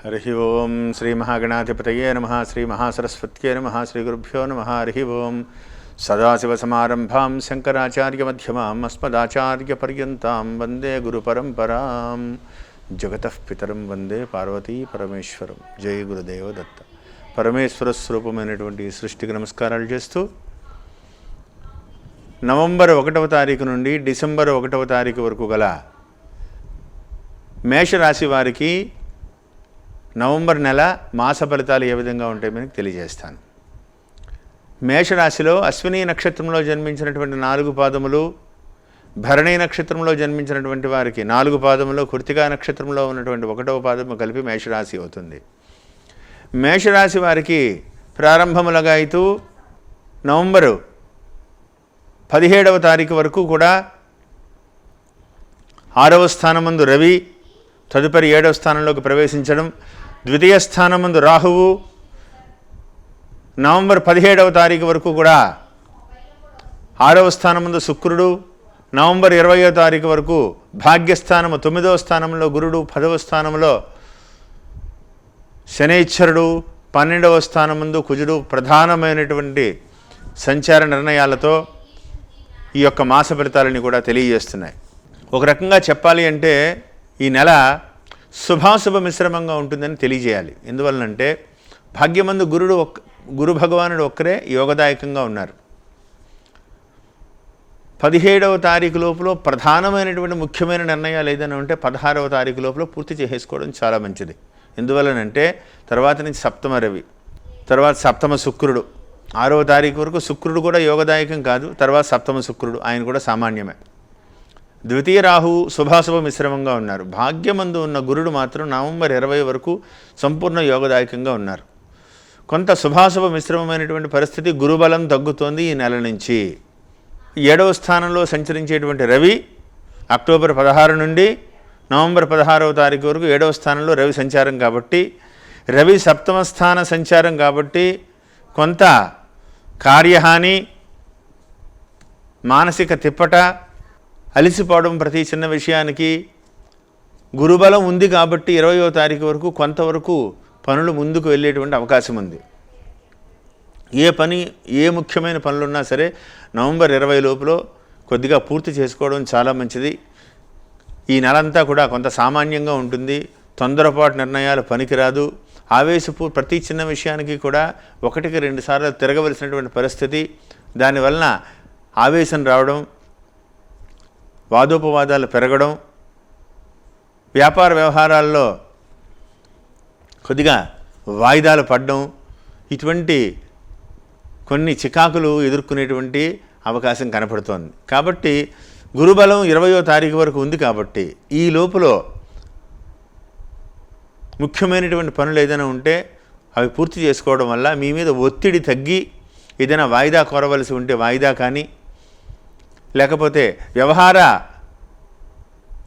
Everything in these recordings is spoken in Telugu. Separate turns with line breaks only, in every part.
हरि ओं श्री महागणाधिपतये नमः श्री महासरस्वत्यै नमः श्री गुरुभ्यो नमः हरि ओं सदाशिवसमारम्भां शंकराचार्यमध्यमाम् अस्मदाचार्यपर्यन्तां वन्दे गुरुपरम्परां जगतः पितरं वन्दे पार्वती परमेश्वरं जय गुरुदेव दत्त परमेश्वर स्वरूपమైనటువంటి సృష్టికి నమస్కారాలు చేస్తూ నవంబర్ 1వ తారీఖు నుండి డిసెంబర్ 1వ తారీఖు వరకు గల మేషరాశి వారికి నవంబర్ నెల మాస ఫలితాలు ఏ విధంగా ఉంటాయో మీకు తెలియజేస్తాను. మేషరాశిలో అశ్విని నక్షత్రంలో జన్మించినటువంటి 4 పాదములు, భరణి నక్షత్రంలో జన్మించినటువంటి వారికి 4 పాదములు, కృత్తికా నక్షత్రంలో ఉన్నటువంటి 1వ పాదము కలిపి మేషరాశి అవుతుంది. మేషరాశి వారికి ప్రారంభములుగా అయితూ నవంబరు 17వ తారీఖు వరకు కూడా 6వ స్థానమందు రవి, తదుపరి 7వ స్థానంలోకి ప్రవేశించడం, ద్వితీయ స్థానమందు రాహువు, నవంబర్ 17వ తారీఖు వరకు కూడా 6వ స్థానమందు శుక్రుడు, నవంబర్ 20వ తారీఖు వరకు భాగ్యస్థానము 9వ స్థానంలో గురుడు, 10వ స్థానంలో శనైశ్వరుడు, 12వ స్థానమందు కుజుడు ప్రధానమైనటువంటి సంచార నిర్ణయాలతో ఈ యొక్క మాస ఫలితాలని కూడా తెలియజేస్తున్నాయి. ఒక రకంగా చెప్పాలి అంటే ఈ నెల శుభాశుభ మిశ్రమంగా ఉంటుందని తెలియజేయాలి. ఎందువల్లంటే భాగ్యమందు గురు భగవానుడు ఒక్కరే యోగదాయకంగా ఉన్నారు. 17వ తారీఖు లోపల ప్రధానమైనటువంటి ముఖ్యమైన నిర్ణయాలు ఏదైనా ఉంటే 16వ తారీఖు లోపల పూర్తి చేసుకోవడం చాలా మంచిది. ఎందువలనంటే తర్వాత నుంచి సప్తమ రవి, తర్వాత సప్తమ శుక్రుడు, 6వ తారీఖు వరకు శుక్రుడు కూడా యోగదాయకం కాదు, తర్వాత సప్తమ శుక్రుడు ఆయన కూడా సామాన్యమే. ద్వితీయ రాహువు శుభాశుభ మిశ్రమంగా ఉన్నారు. భాగ్యమందు ఉన్న గురుడు మాత్రం నవంబర్ 20 వరకు సంపూర్ణ యోగదాయకంగా ఉన్నారు. కొంత శుభాశుభ మిశ్రమమైనటువంటి పరిస్థితి, గురుబలం తగ్గుతోంది ఈ నెల నుంచి. 7వ స్థానంలో సంచరించేటువంటి రవి అక్టోబర్ 16 నుండి నవంబర్ 16వ తారీఖు వరకు 7వ స్థానంలో రవి సంచారం కాబట్టి, రవి సప్తమ స్థాన సంచారం కాబట్టి కొంత కార్యహాని, మానసిక తిప్పట, అలిసిపోవడం ప్రతి చిన్న విషయానికి. గురుబలం ఉంది కాబట్టి 20వ తారీఖు వరకు కొంతవరకు పనులు ముందుకు వెళ్ళేటువంటి అవకాశం ఉంది. ఏ ముఖ్యమైన పనులున్నా సరే నవంబర్ 20 లోపల కొద్దిగా పూర్తి చేసుకోవడం చాలా మంచిది. ఈ నెలంతా కూడా కొంత సామాన్యంగా ఉంటుంది. తొందరపాటు నిర్ణయాలు పనికిరాదు. ప్రతి చిన్న విషయానికి కూడా 1కి 2 సార్లు తిరగవలసినటువంటి పరిస్థితి. దానివలన ఆవేశం రావడం, వాదోపవాదాలు పెరగడం, వ్యాపార వ్యవహారాల్లో కొద్దిగా వాయిదాలు పడడం, ఇటువంటి కొన్ని చికాకులు ఎదుర్కొనేటువంటి అవకాశం కనపడుతోంది. కాబట్టి గురుబలం 20వ తారీఖు వరకు ఉంది కాబట్టి ఈ లోపల ముఖ్యమైనటువంటి పనులు ఏదైనా ఉంటే అవి పూర్తి చేసుకోవడం వల్ల మీ మీద ఒత్తిడి తగ్గి ఏదైనా వాయిదా కోరవలసి ఉంటే వాయిదా కానీ, లేకపోతే వ్యవహార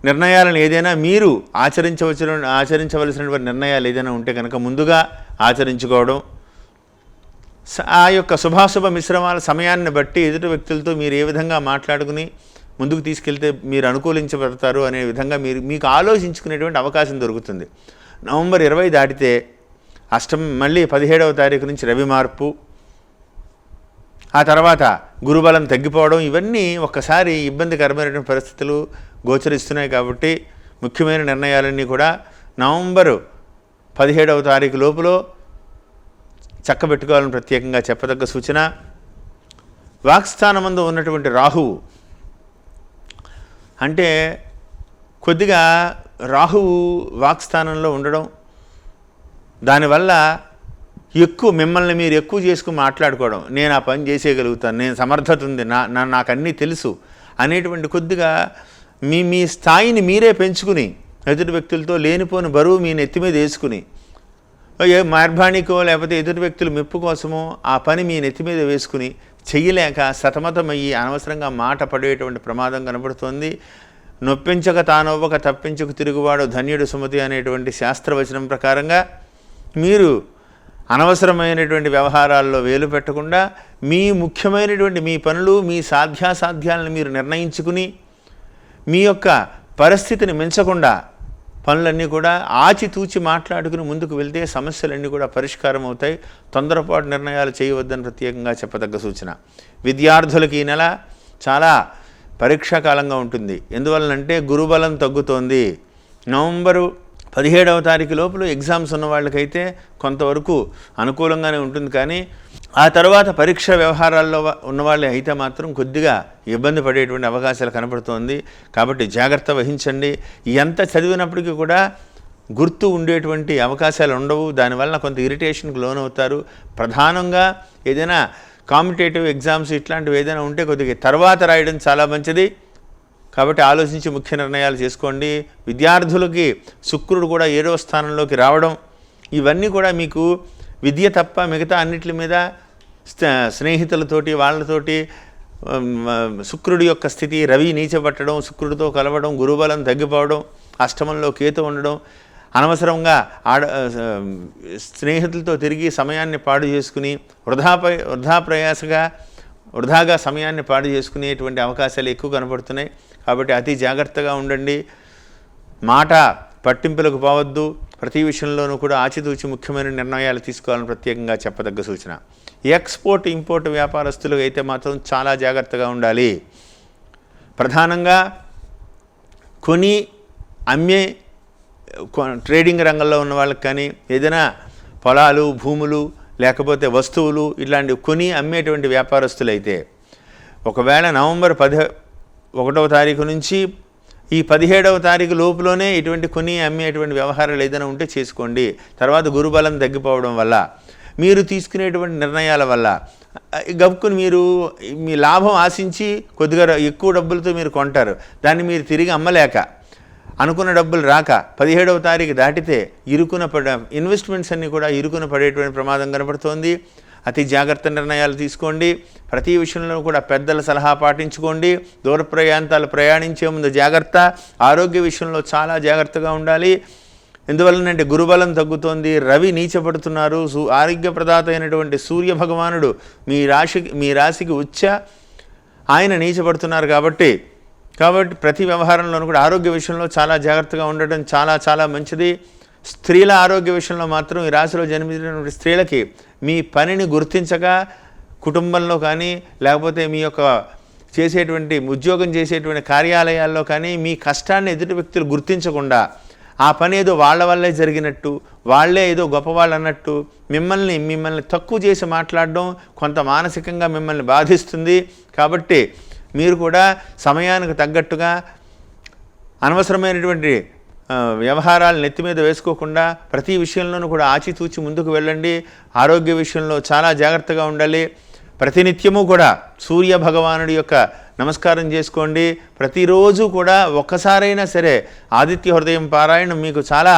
నిర్ణయాలను ఏదైనా మీరు ఆచరించవలసినటువంటి నిర్ణయాలు ఏదైనా ఉంటే కనుక ముందుగా ఆచరించుకోవడం, ఆ యొక్క శుభాశుభ మిశ్రమాల సమయాన్ని బట్టి ఎదుటి వ్యక్తులతో మీరు ఏ విధంగా మాట్లాడుకుని ముందుకు తీసుకెళ్తే మీరు అనుకూలించబడతారు అనే విధంగా మీకు ఆలోచించుకునేటువంటి అవకాశం దొరుకుతుంది. నవంబర్ 20 దాటితే మళ్ళీ 17వ తారీఖు నుంచి రవి మార్పు, ఆ తర్వాత గురుబలం తగ్గిపోవడం, ఇవన్నీ ఒక్కసారి ఇబ్బందికరమైనటువంటి పరిస్థితులు గోచరిస్తున్నాయి. కాబట్టి ముఖ్యమైన నిర్ణయాలన్నీ కూడా నవంబరు 17వ తారీఖు లోపల చక్కబెట్టుకోవాలని ప్రత్యేకంగా చెప్పదగ్గ సూచన. వాక్స్థానమందు ఉన్నటువంటి రాహువు అంటే కొద్దిగా రాహువు వాక్స్థానంలో ఉండడం, దానివల్ల మిమ్మల్ని మీరు ఎక్కువ చేసుకుని మాట్లాడుకోవడం, నేను ఆ పని చేసేయగలుగుతాను, నేను సమర్థత ఉంది, నాకు అన్నీ తెలుసు అనేటువంటి కొద్దిగా మీ స్థాయిని మీరే పెంచుకుని ఎదుటి వ్యక్తులతో లేనిపోని బరువు మీ నెత్తి మీద వేసుకుని మార్బాణికో లేకపోతే ఎదుటి వ్యక్తుల మెప్పు కోసమో ఆ పని మీ నెత్తి మీద వేసుకుని చెయ్యలేక సతమతమయ్యి అనవసరంగా మాట పడేటువంటి ప్రమాదం కనబడుతోంది. నొప్పించక తానవ్వక తప్పించక తిరుగువాడు ధన్యుడు సుమతి అనేటువంటి శాస్త్రవచనం ప్రకారంగా మీరు అనవసరమైనటువంటి వ్యవహారాల్లో వేలు పెట్టకుండా మీ ముఖ్యమైనటువంటి మీ పనులు, మీ సాధ్యాసాధ్యాలను మీరు నిర్ణయించుకుని మీ యొక్క పరిస్థితిని మించకుండా పనులన్నీ కూడా ఆచితూచి మాట్లాడుకుని ముందుకు వెళ్తే సమస్యలన్నీ కూడా పరిష్కారం అవుతాయి. తొందరపాటు నిర్ణయాలు చేయవద్దని ప్రత్యేకంగా చెప్పదగ్గ సూచన. విద్యార్థులకి ఈ నెల చాలా పరీక్షాకాలంగా ఉంటుంది. ఎందువలనంటే గురుబలం తగ్గుతోంది. నవంబరు 17వ తారీఖు లోపల ఎగ్జామ్స్ ఉన్న వాళ్ళకైతే కొంతవరకు అనుకూలంగానే ఉంటుంది. కానీ ఆ తర్వాత పరీక్ష వ్యవహారాల్లో ఉన్నవాళ్ళు అయితే మాత్రం కొద్దిగా ఇబ్బంది పడేటువంటి అవకాశాలు కనపడుతోంది. కాబట్టి జాగ్రత్త వహించండి. ఎంత చదివినప్పటికీ కూడా గుర్తు ఉండేటువంటి అవకాశాలు ఉండవు. దానివల్ల కొంత ఇరిటేషన్కి లోనవుతారు. ప్రధానంగా ఏదైనా కాంపిటేటివ్ ఎగ్జామ్స్ ఇట్లాంటివి ఏదైనా ఉంటే కొద్దిగా తర్వాత రాయడం చాలా మంచిది. కాబట్టి ఆలోచించి ముఖ్య నిర్ణయాలు చేసుకోండి. విద్యార్థులకి శుక్రుడు కూడా 7వ స్థానంలోకి రావడం, ఇవన్నీ కూడా మీకు విద్య తప్ప మిగతా అన్నిటి మీద స్నేహితులతోటి వాళ్ళతోటి శుక్రుడి యొక్క స్థితి, రవి నీచబట్టడం, శుక్రుడితో కలవడం, గురుబలం తగ్గిపోవడం, అష్టమంలో కేతు ఉండడం, అనవసరంగా స్నేహితులతో తిరిగి సమయాన్ని పాడు చేసుకుని వృధాగా సమయాన్ని పాడు చేసుకునేటువంటి అవకాశాలు ఎక్కువ కనబడుతున్నాయి. కాబట్టి అతి జాగ్రత్తగా ఉండండి. మాట పట్టింపులకు పోవద్దు. ప్రతి విషయంలోనూ కూడా ఆచితూచి ముఖ్యమైన నిర్ణయాలు తీసుకోవాలని ప్రత్యేకంగా చెప్పదగ్గ సూచన. ఎక్స్పోర్ట్ ఇంపోర్ట్ వ్యాపారస్తులు అయితే మాత్రం చాలా జాగ్రత్తగా ఉండాలి. ప్రధానంగా కొని అమ్మే ట్రేడింగ్ రంగంలో ఉన్న వాళ్ళకి కానీ, ఏదైనా పొలాలు, భూములు, లేకపోతే వస్తువులు ఇలాంటివి కొని అమ్మేటువంటి వ్యాపారస్తులైతే ఒకవేళ నవంబర్ 11వ తారీఖు నుంచి ఈ 17వ తారీఖు లోపులోనే ఇటువంటి కొని అమ్మేటువంటి వ్యవహారాలు ఏదైనా ఉంటే చేసుకోండి. తర్వాత గురుబలం తగ్గిపోవడం వల్ల, మీరు తీసుకునేటువంటి నిర్ణయాల వల్ల గబుక్కుని మీరు మీ లాభం ఆశించి కొద్దిగా ఎక్కువ డబ్బులతో మీరు కొంటారు. దాన్ని మీరు తిరిగి అమ్మలేక అనుకున్న డబ్బులు రాక 17వ తారీఖు దాటితే ఇన్వెస్ట్మెంట్స్ అన్నీ కూడా ఇరుకున పడేటువంటి ప్రమాదం కనబడుతోంది. అతి జాగ్రత్త నిర్ణయాలు తీసుకోండి. ప్రతి విషయంలో కూడా పెద్దల సలహా పాటించుకోండి. దూర ప్రయాణాలు ప్రయాణించే ముందు జాగ్రత్త. ఆరోగ్య విషయంలో చాలా జాగ్రత్తగా ఉండాలి. ఎందువలనంటే గురుబలం తగ్గుతోంది, రవి నీచపడుతున్నారు. ఆరోగ్యప్రదాత అయినటువంటి సూర్య భగవానుడు మీ రాశికి ఉచ్చ, ఆయన నీచపడుతున్నారు. కాబట్టి ప్రతి వ్యవహారంలోనూ కూడా ఆరోగ్య విషయంలో చాలా జాగ్రత్తగా ఉండటం చాలా మంచిది. స్త్రీల ఆరోగ్య విషయంలో మాత్రం ఈ రాశిలో జన్మించినటువంటి స్త్రీలకి మీ పనిని గుర్తించక కుటుంబంలో కానీ, లేకపోతే మీ యొక్క ఉద్యోగం చేసేటువంటి కార్యాలయాల్లో కానీ మీ కష్టాన్ని ఎదుటి వ్యక్తులు గుర్తించకుండా ఆ పని ఏదో వాళ్ళ వల్లే జరిగినట్టు, వాళ్ళే ఏదో గొప్పవాళ్ళు అన్నట్టు మిమ్మల్ని తక్కువ చేసి మాట్లాడడం కొంత మానసికంగా మిమ్మల్ని బాధిస్తుంది. కాబట్టి మీరు కూడా సమయానికి తగ్గట్టుగా అనవసరమైనటువంటి వ్యవహారాలు నెత్తి మీద వేసుకోకుండా ప్రతి విషయంలోనూ కూడా ఆచితూచి ముందుకు వెళ్ళండి. ఆరోగ్య విషయంలో చాలా జాగ్రత్తగా ఉండాలి. ప్రతినిత్యము కూడా సూర్య భగవానుడి యొక్క నమస్కారం చేసుకోండి. ప్రతిరోజు కూడా ఒక్కసారైనా సరే ఆదిత్య హృదయం పారాయణం మీకు చాలా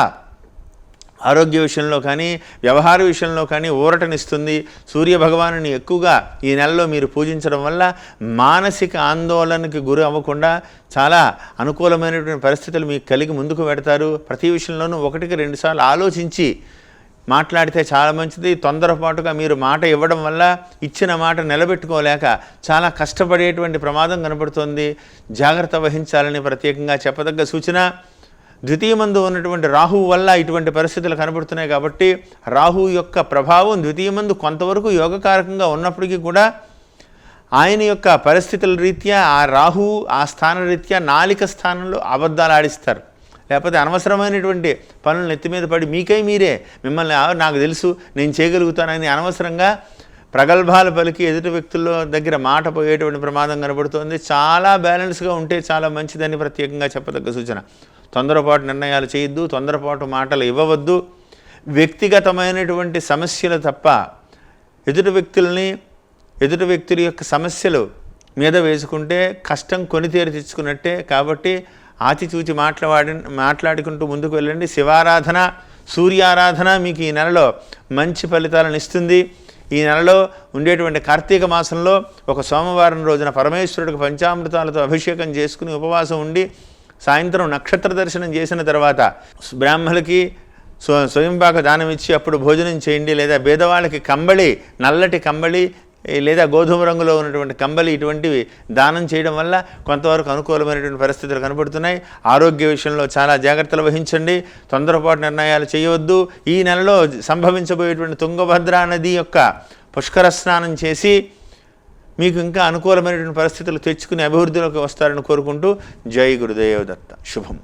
ఆరోగ్య విషయంలో కానీ, వ్యవహార విషయంలో కానీ ఊరటనిస్తుంది. సూర్య భగవానుని ఎక్కువగా ఈ నెలలో మీరు పూజించడం వల్ల మానసిక ఆందోళనకి గురి అవ్వకుండా చాలా అనుకూలమైనటువంటి పరిస్థితులు మీకు కలిగి ముందుకు పెడతారు. ప్రతి విషయంలోనూ 1-2 సార్లు ఆలోచించి మాట్లాడితే చాలా మంచిది. తొందరపాటుగా మీరు మాట ఇవ్వడం వల్ల ఇచ్చిన మాట నిలబెట్టుకోలేక చాలా కష్టపడేటువంటి ప్రమాదం కనబడుతోంది. జాగ్రత్త వహించాలని ప్రత్యేకంగా చెప్పదగ్గ సూచన. ద్వితీయమందు ఉన్నటువంటి రాహువు వల్ల ఇటువంటి పరిస్థితులు కనబడుతున్నాయి. కాబట్టి రాహువు యొక్క ప్రభావం ద్వితీయమందు కొంతవరకు యోగకారకంగా ఉన్నప్పటికీ కూడా ఆయన యొక్క పరిస్థితుల రీత్యా ఆ రాహువు ఆ స్థాన రీత్యా నాలిక స్థానంలో అబద్ధాలు ఆడిస్తారు. లేకపోతే అనవసరమైనటువంటి పనులను ఎత్తి మీద పడి మీరే మిమ్మల్ని నాకు తెలుసు నేను చేయగలుగుతానని అనవసరంగా ప్రగల్భాలు పలికి ఎదుటి వ్యక్తుల దగ్గర మాట పోయేటువంటి ప్రమాదం కనబడుతోంది. చాలా బ్యాలెన్స్గా ఉంటే చాలా మంచిదని ప్రత్యేకంగా చెప్పదగ్గ సూచన. తొందరపాటు నిర్ణయాలు చేయొద్దు, తొందరపాటు మాటలు ఇవ్వవద్దు. వ్యక్తిగతమైనటువంటి సమస్యలు తప్ప ఎదుటి వ్యక్తుల యొక్క సమస్యలు మీద వేసుకుంటే కష్టం కొనితేరి తెచ్చుకున్నట్టే. కాబట్టి ఆచితూచి మాట్లాడుకుంటూ ముందుకు వెళ్ళండి. శివారాధన, సూర్యారాధన మీకు ఈ నెలలో మంచి ఫలితాలను ఇస్తుంది. ఈ నెలలో ఉండేటువంటి కార్తీక మాసంలో ఒక సోమవారం రోజున పరమేశ్వరుడికి పంచామృతాలతో అభిషేకం చేసుకుని ఉపవాసం ఉండి సాయంత్రం నక్షత్ర దర్శనం చేసిన తర్వాత బ్రాహ్మణులకి స్వయంపాక దానం ఇచ్చి అప్పుడు భోజనం చేయండి. లేదా పేదవాళ్ళకి నల్లటి కంబళి లేదా గోధుమ రంగులో ఉన్నటువంటి కంబలి ఇటువంటివి దానం చేయడం వల్ల కొంతవరకు అనుకూలమైనటువంటి పరిస్థితులు కనబడుతున్నాయి. ఆరోగ్య విషయంలో చాలా జాగ్రత్తలు వహించండి, తొందరపాటు నిర్ణయాలు చేయవద్దు. ఈ నెలలో సంభవించబోయేటువంటి తుంగభద్రా నది యొక్క పుష్కర స్నానం చేసి మీకు ఇంకా అనుకూలమైనటువంటి పరిస్థితులు తెచ్చుకుని అభివృద్ధిలోకి వస్తారని కోరుకుంటూ జై గురుదేవ దత్త. శుభం.